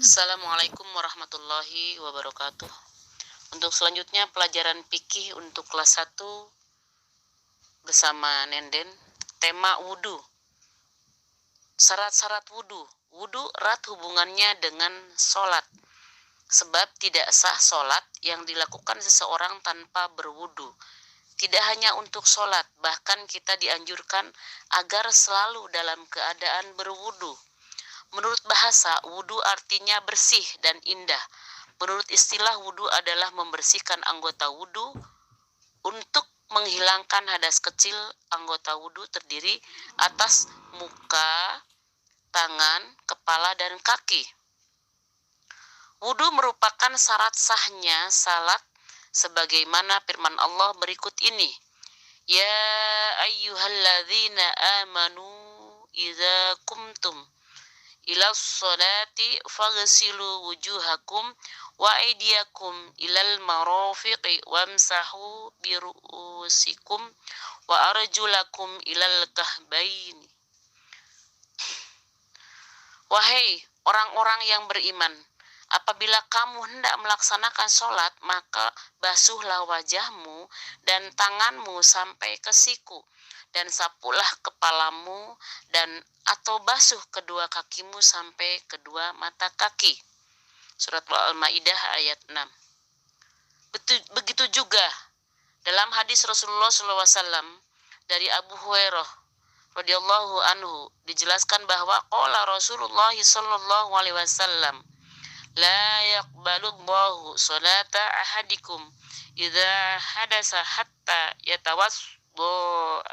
Assalamualaikum warahmatullahi wabarakatuh. Untuk selanjutnya pelajaran fikih untuk kelas 1 bersama Nenden. Tema wudhu. Syarat-syarat wudhu. Wudhu erat hubungannya dengan sholat. Sebab tidak sah sholat yang dilakukan seseorang tanpa berwudhu. Tidak hanya untuk sholat, bahkan kita dianjurkan agar selalu dalam keadaan berwudhu. Menurut bahasa, wudhu artinya bersih dan indah. Menurut istilah, wudhu adalah membersihkan anggota wudhu untuk menghilangkan hadas kecil. Anggota wudhu terdiri atas muka, tangan, kepala, dan kaki. Wudhu merupakan syarat sahnya salat sebagaimana firman Allah berikut ini. Ya ayyuhalladzina amanu idza kumtum ilal sholati faghsilu wujuhakum wa aydiyakum ilal marafiqi wamsahu biru'usikum wa arjulakum ilal kahbaini. Wahai orang-orang yang beriman, apabila kamu hendak melaksanakan sholat, maka basuhlah wajahmu dan tanganmu sampai ke siku, dan sapulah kepalamu dan atau basuh kedua kakimu sampai kedua mata kaki. Surat Al-Maidah ayat 6. Begitu juga dalam hadis Rasulullah SAW dari Abu Hurairah radhiyallahu anhu dijelaskan bahwa qala Rasulullah sallallahu alaihi wasallam, la yaqbalullahu salata ahadikum idza hadasa hatta yatawaddo.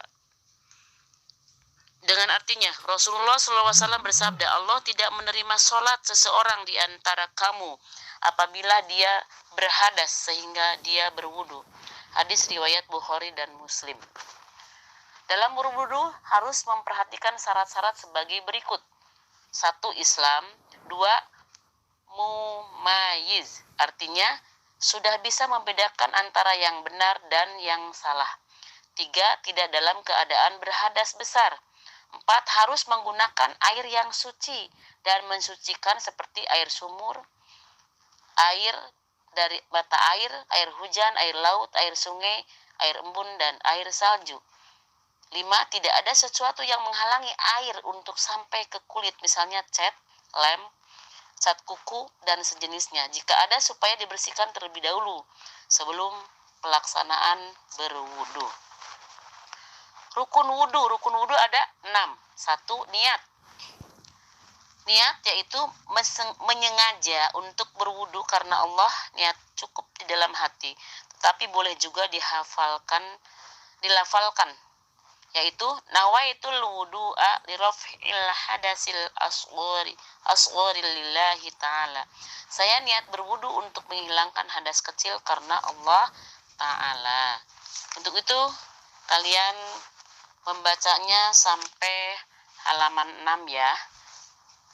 Dengan artinya, Rasulullah SAW bersabda, Allah tidak menerima sholat seseorang di antara kamu apabila dia berhadas sehingga dia berwudu. Hadis riwayat Bukhari dan Muslim. Dalam berwudu harus memperhatikan syarat-syarat sebagai berikut. 1. Islam. 2. Mumayyiz. Artinya, sudah bisa membedakan antara yang benar dan yang salah. 3. Tidak dalam keadaan berhadas besar. 4. Harus menggunakan air yang suci dan mensucikan seperti air sumur, air dari mata air, air hujan, air laut, air sungai, air embun, dan air salju. 5. Tidak ada sesuatu yang menghalangi air untuk sampai ke kulit, misalnya cat, lem, cat kuku, dan sejenisnya. Jika ada, supaya dibersihkan terlebih dahulu sebelum pelaksanaan berwudu. Rukun wudu ada 6. 1. Niat. Niat yaitu menyengaja untuk berwudu karena Allah. Niat cukup di dalam hati, tetapi boleh juga dilafalkan, yaitu nawaitul wudu'a liraf'il hadasil asghari lillahi ta'ala. Saya niat berwudu untuk menghilangkan hadas kecil karena Allah ta'ala. Untuk itu kalian membacanya sampai halaman 6 ya.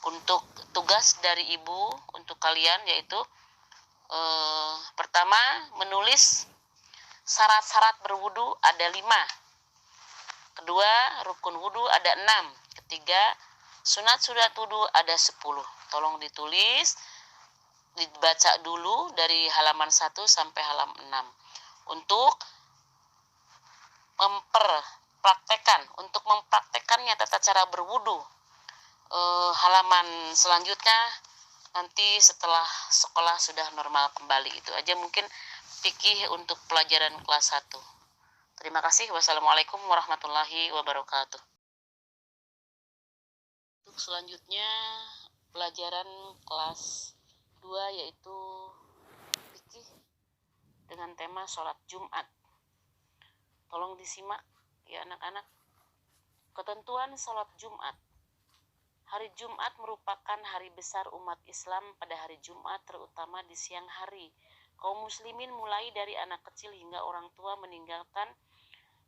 Untuk tugas dari ibu untuk kalian yaitu pertama, menulis syarat-syarat berwudu ada 5. Kedua, rukun wudu ada 6. Ketiga, sunat-sunat wudu ada 10. Tolong ditulis, dibaca dulu dari halaman 1 sampai halaman 6. Untuk mempraktekannya tata cara berwudu, halaman selanjutnya nanti setelah sekolah sudah normal kembali. Itu aja mungkin fikih untuk pelajaran kelas 1. Terima kasih. Wassalamualaikum warahmatullahi wabarakatuh. Untuk selanjutnya pelajaran kelas 2 yaitu fikih dengan tema sholat Jumat. Tolong disimak ya anak-anak. Ketentuan sholat Jumat. Hari Jumat merupakan hari besar umat Islam. Pada hari Jumat, terutama di siang hari, kaum muslimin mulai dari anak kecil hingga orang tua meninggalkan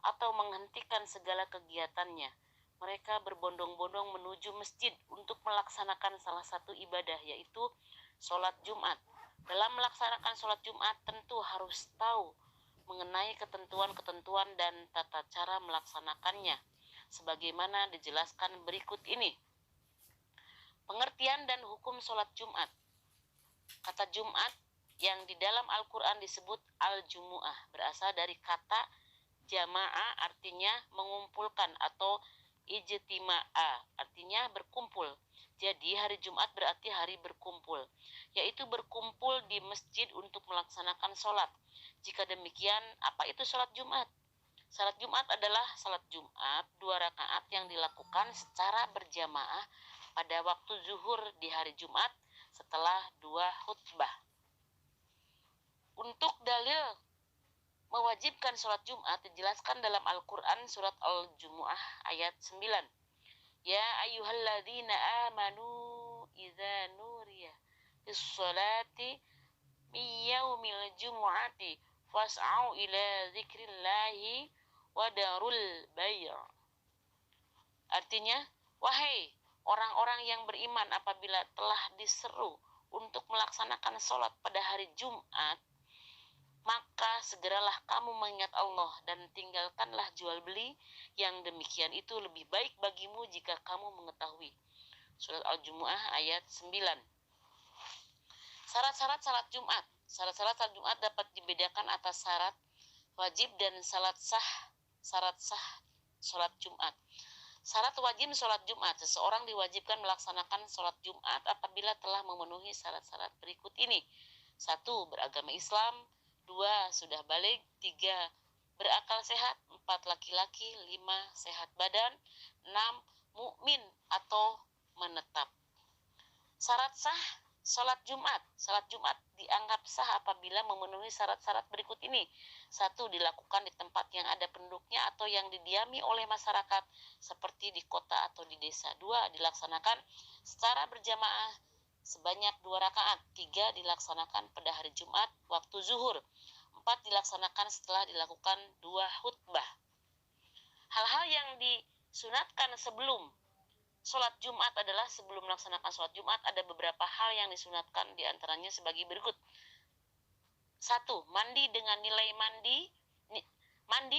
atau menghentikan segala kegiatannya. Mereka berbondong-bondong menuju masjid untuk melaksanakan salah satu ibadah, yaitu sholat Jumat. Dalam melaksanakan sholat Jumat tentu harus tahu mengenai ketentuan-ketentuan dan tata cara melaksanakannya, sebagaimana dijelaskan berikut ini. Pengertian dan hukum sholat Jumat. Kata Jumat yang di dalam Al-Quran disebut Al-Jumu'ah berasal dari kata jamaah, artinya mengumpulkan, atau ijtima'a artinya berkumpul. Jadi hari Jumat berarti hari berkumpul, yaitu berkumpul di masjid untuk melaksanakan sholat. Jika demikian, apa itu sholat Jumat? Salat Jumat adalah salat Jumat 2 rakaat yang dilakukan secara berjamaah pada waktu zuhur di hari Jumat setelah 2 khutbah. Untuk dalil mewajibkan sholat Jumat dijelaskan dalam Al-Quran surat Al-Jumu'ah ayat 9. Ya ayyuhalladzina amanu idza nuriya lis-sholati min yaumil jumu'ati fas'au ila dzikrillahi wadarul bay'. Artinya, wahai orang-orang yang beriman, apabila telah diseru untuk melaksanakan sholat pada hari Jumat, maka segeralah kamu mengingat Allah dan tinggalkanlah jual beli, yang demikian itu lebih baik bagimu jika kamu mengetahui. Surat Al-Jumu'ah ayat 9. Syarat-syarat salat Jumat. Syarat-syarat salat Jumat dapat dibedakan atas syarat wajib dan syarat sah sholat Jumat. Syarat wajib sholat Jumat. Seseorang diwajibkan melaksanakan sholat Jumat apabila telah memenuhi syarat-syarat berikut ini. 1. Beragama Islam. 2. Sudah balik. 3. Berakal sehat. 4. Laki-laki. 5. Sehat badan. 6. Mukmin atau menetap. Syarat sah sholat Jumat. Sholat Jumat dianggap sah apabila memenuhi syarat-syarat berikut ini. 1. Dilakukan di tempat yang ada penduduknya atau yang didiami oleh masyarakat seperti di kota atau di desa. 2. Dilaksanakan secara berjamaah sebanyak 2 rakaat. 3. Dilaksanakan pada hari Jumat waktu zuhur. 4. Dilaksanakan setelah dilakukan 2 khutbah. Hal-hal yang disunatkan sebelum sholat Jumat adalah sebelum melaksanakan sholat Jumat ada beberapa hal yang disunatkan, diantaranya sebagai berikut. 1. Mandi dengan nilai mandi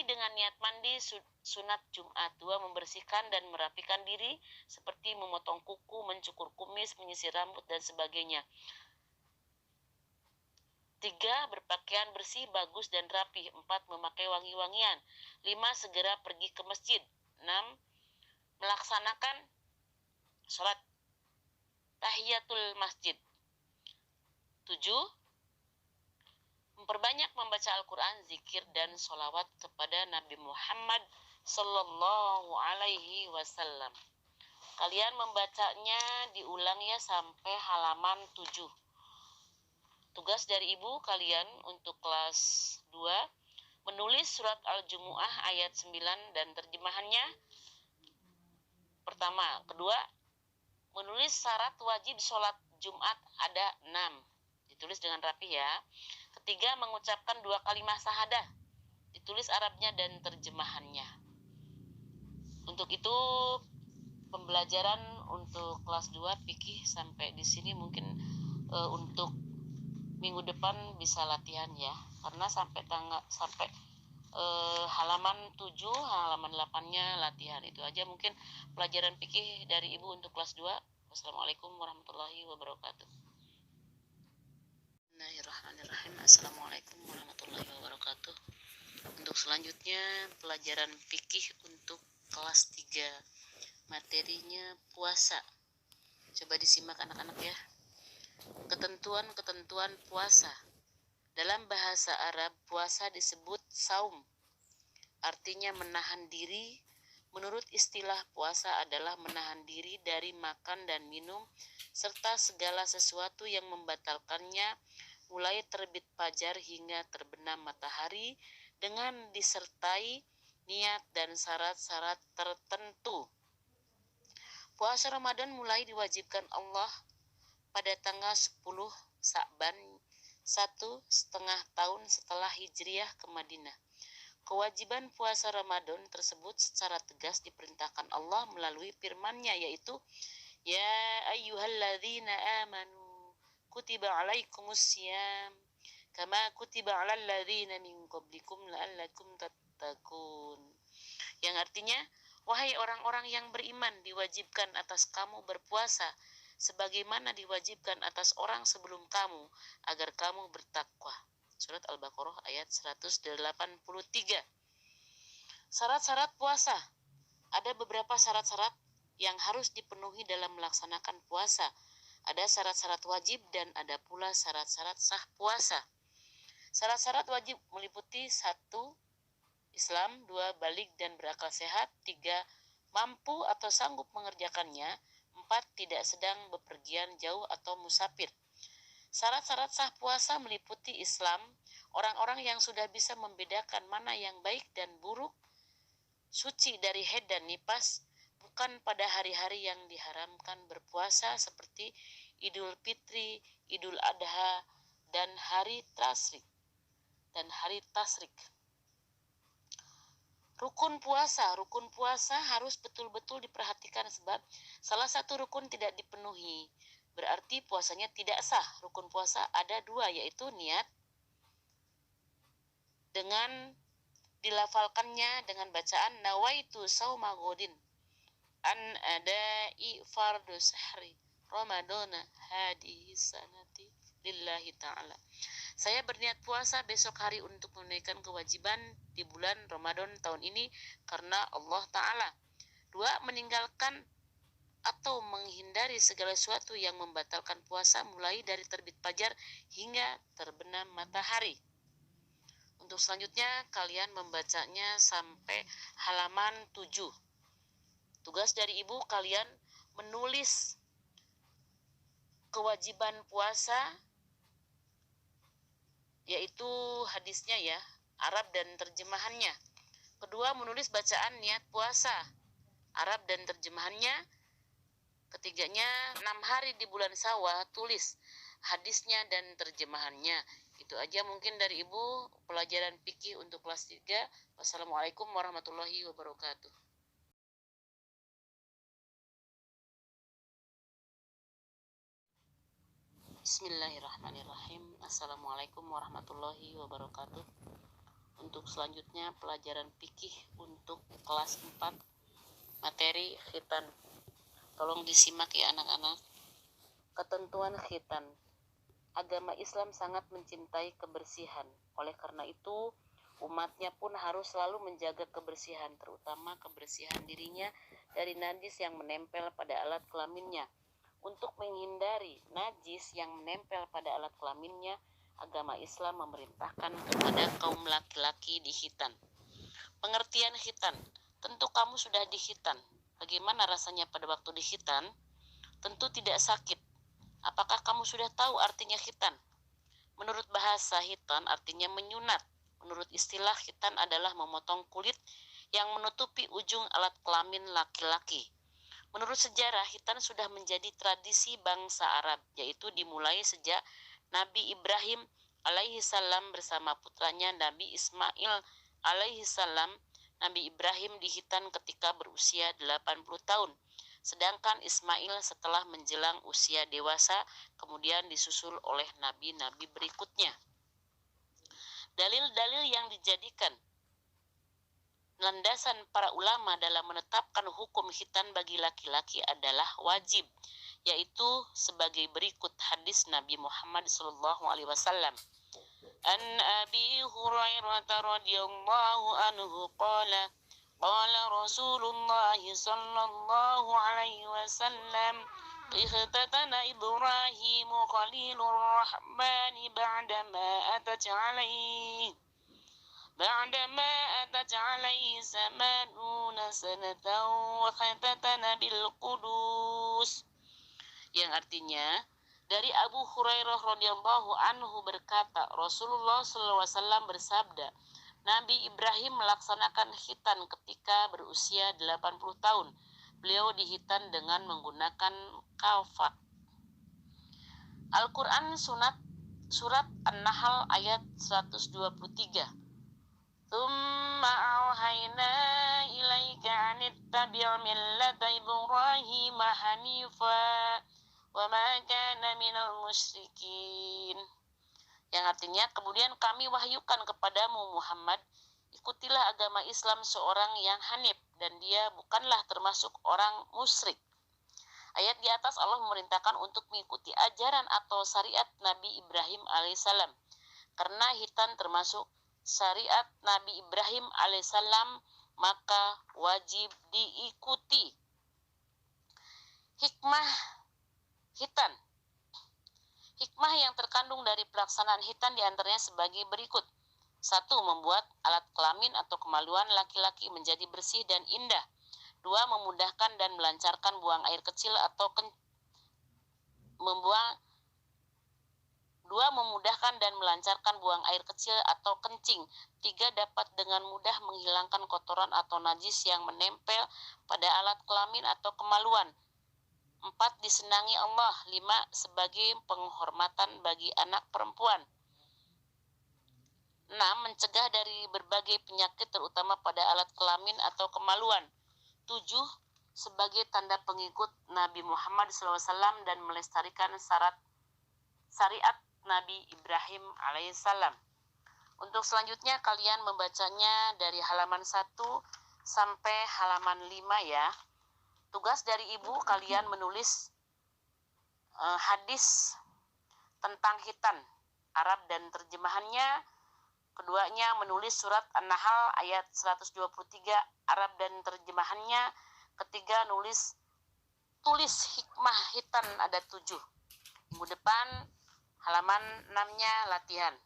dengan niat mandi sunat Jumat. 2. Membersihkan dan merapikan diri seperti memotong kuku, mencukur kumis, menyisir rambut dan sebagainya. 3. Berpakaian bersih, bagus dan rapi. 4. Memakai wangi-wangian. 5. Segera pergi ke masjid. 6. Melaksanakan sholat tahiyatul masjid. 7. Memperbanyak membaca Al-Quran, zikir, dan sholawat kepada Nabi Muhammad Sallallahu Alaihi Wasallam. Kalian membacanya diulang ya sampai halaman 7. Tugas dari ibu kalian untuk kelas 2 menulis surat Al-Jumu'ah ayat 9 dan terjemahannya. Pertama. Kedua, menulis syarat wajib sholat Jumat ada 6. Ditulis dengan rapi ya. Ketiga, mengucapkan 2 kalimat syahadah. Ditulis Arabnya dan terjemahannya. Untuk itu pembelajaran untuk kelas 2 fikih sampai di sini. Mungkin untuk minggu depan bisa latihan ya. Karena sampai halaman 7, halaman 8-nya latihan. Itu aja mungkin pelajaran fikih dari ibu untuk kelas 2. Wassalamualaikum warahmatullahi wabarakatuh. Bismillahirrahmanirrahim. Assalamualaikum warahmatullahi wabarakatuh. Untuk selanjutnya pelajaran fikih untuk kelas 3. Materinya puasa. Coba disimak anak-anak ya. Ketentuan-ketentuan puasa. Dalam bahasa Arab, puasa disebut saum. Artinya menahan diri. Menurut istilah, puasa adalah menahan diri dari makan dan minum, serta segala sesuatu yang membatalkannya, mulai terbit fajar hingga terbenam matahari, dengan disertai niat dan syarat-syarat tertentu. Puasa Ramadan mulai diwajibkan Allah pada tanggal 10 Sa'ban, 1,5 tahun setelah hijriah ke Madinah. Kewajiban puasa Ramadan tersebut secara tegas diperintahkan Allah melalui firman-Nya, yaitu Ya ayyuhalladzina amanu kutiba alaikumussyam kama kutiba alal ladzina min qablikum la'allakum tattaqun. Yang artinya, wahai orang-orang yang beriman, diwajibkan atas kamu berpuasa sebagaimana diwajibkan atas orang sebelum kamu, agar kamu bertakwa. Surat Al-Baqarah ayat 183. Syarat-syarat puasa. Ada beberapa syarat-syarat yang harus dipenuhi dalam melaksanakan puasa. Ada syarat-syarat wajib dan ada pula syarat-syarat sah puasa. Syarat-syarat wajib meliputi 1. Islam, 2. Baligh dan berakal sehat, 3. Mampu atau sanggup mengerjakannya, 4. Tidak sedang bepergian jauh atau musafir. Syarat-syarat sah puasa meliputi Islam, orang-orang yang sudah bisa membedakan mana yang baik dan buruk, suci dari haid dan nifas, bukan pada hari-hari yang diharamkan berpuasa seperti Idul Fitri, Idul Adha, dan hari Tasyrik. Rukun puasa harus betul-betul diperhatikan sebab salah satu rukun tidak dipenuhi, berarti puasanya tidak sah. Rukun puasa ada 2, yaitu niat dengan dilafalkannya dengan bacaan nawaitu sauma godin an adai fardhu sahri ramadana hadihi sanati lillahi ta'ala. Saya berniat puasa besok hari untuk menunaikan kewajiban di bulan Ramadan tahun ini karena Allah Ta'ala. 2. Meninggalkan atau menghindari segala sesuatu yang membatalkan puasa mulai dari terbit fajar hingga terbenam matahari. Untuk selanjutnya kalian membacanya sampai halaman 7. Tugas dari ibu, kalian menulis kewajiban puasa, yaitu hadisnya ya, Arab dan terjemahannya. Kedua, menulis bacaan niat puasa, Arab dan terjemahannya. Ketiganya, 6 hari di bulan Syawal, tulis hadisnya dan terjemahannya. Itu aja mungkin dari ibu pelajaran fikih untuk kelas 3. Wassalamualaikum warahmatullahi wabarakatuh. Bismillahirrahmanirrahim. Assalamualaikum warahmatullahi wabarakatuh. Untuk selanjutnya pelajaran fikih untuk kelas 4, materi khitan. Tolong disimak ya anak-anak. Ketentuan khitan. Agama Islam sangat mencintai kebersihan. Oleh karena itu, umatnya pun harus selalu menjaga kebersihan, terutama kebersihan dirinya dari najis yang menempel pada alat kelaminnya. Untuk menghindari najis yang menempel pada alat kelaminnya, agama Islam memerintahkan kepada kaum laki-laki dikhitan. Pengertian khitan. Tentu kamu sudah dikhitan. Bagaimana rasanya pada waktu dikhitan? Tentu tidak sakit. Apakah kamu sudah tahu artinya khitan? Menurut bahasa khitan artinya menyunat. Menurut istilah khitan adalah memotong kulit yang menutupi ujung alat kelamin laki-laki. Menurut sejarah, khitan sudah menjadi tradisi bangsa Arab, yaitu dimulai sejak Nabi Ibrahim alaihi salam bersama putranya Nabi Ismail alaihi salam. Nabi Ibrahim dikhitan ketika berusia 80 tahun, sedangkan Ismail setelah menjelang usia dewasa, kemudian disusul oleh nabi-nabi berikutnya. Dalil-dalil yang dijadikan landasan para ulama dalam menetapkan hukum khitan bagi laki-laki adalah wajib, yaitu sebagai berikut hadis Nabi Muhammad SAW. An Abi Hurairah radhiyallahu anhu qala Rasulullah sallallahu alaihi wasallam ikhtatana Ibrahim khalilur rahman بعدما أتت عليه 80 سنة وختتن بالقدوس, yang artinya dari Abu Hurairah radhiyallahu anhu berkata, Rasulullah SAW bersabda, Nabi Ibrahim melaksanakan khitan ketika berusia 80 tahun. Beliau dihitan dengan menggunakan kafak. Al-Quran surat An-Nahl ayat 123. ثم أوحينا إليك أن اتبع ملة إبراهيم حنيفا وما كان من المشركين, yang artinya kemudian kami wahyukan kepadamu Muhammad, ikutilah agama Islam seorang yang hanif dan dia bukanlah termasuk orang musyrik. Ayat di atas Allah memerintahkan untuk mengikuti ajaran atau syariat Nabi Ibrahim alaihissalam. Karena hitan termasuk syariat Nabi Ibrahim alaihissalam, maka wajib diikuti. Hikmah hitan. Hikmah yang terkandung dari pelaksanaan hitan diantaranya sebagai berikut. 1. Membuat alat kelamin atau kemaluan laki-laki menjadi bersih dan indah. 2. Memudahkan dan melancarkan buang air kecil atau memudahkan dan melancarkan buang air kecil atau kencing. 3. Dapat dengan mudah menghilangkan kotoran atau najis yang menempel pada alat kelamin atau kemaluan. 4. Disenangi Allah. 5. Sebagai penghormatan bagi anak perempuan. 6. Mencegah dari berbagai penyakit terutama pada alat kelamin atau kemaluan. 7. Sebagai tanda pengikut Nabi Muhammad SAW dan melestarikan syariat Nabi Ibrahim alaihissalam. Untuk selanjutnya kalian membacanya dari halaman 1 sampai halaman 5 ya. Tugas dari ibu, kalian menulis hadis tentang hitan, Arab dan terjemahannya. Keduanya menulis surat An-Nahl ayat 123, Arab dan terjemahannya. Ketiga, tulis hikmah hitan ada 7. Minggu depan halaman 6-nya latihan.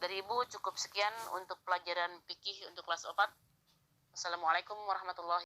Dari ibu cukup sekian untuk pelajaran fikih untuk kelas 4. Assalamualaikum warahmatullahi wabarakatuh.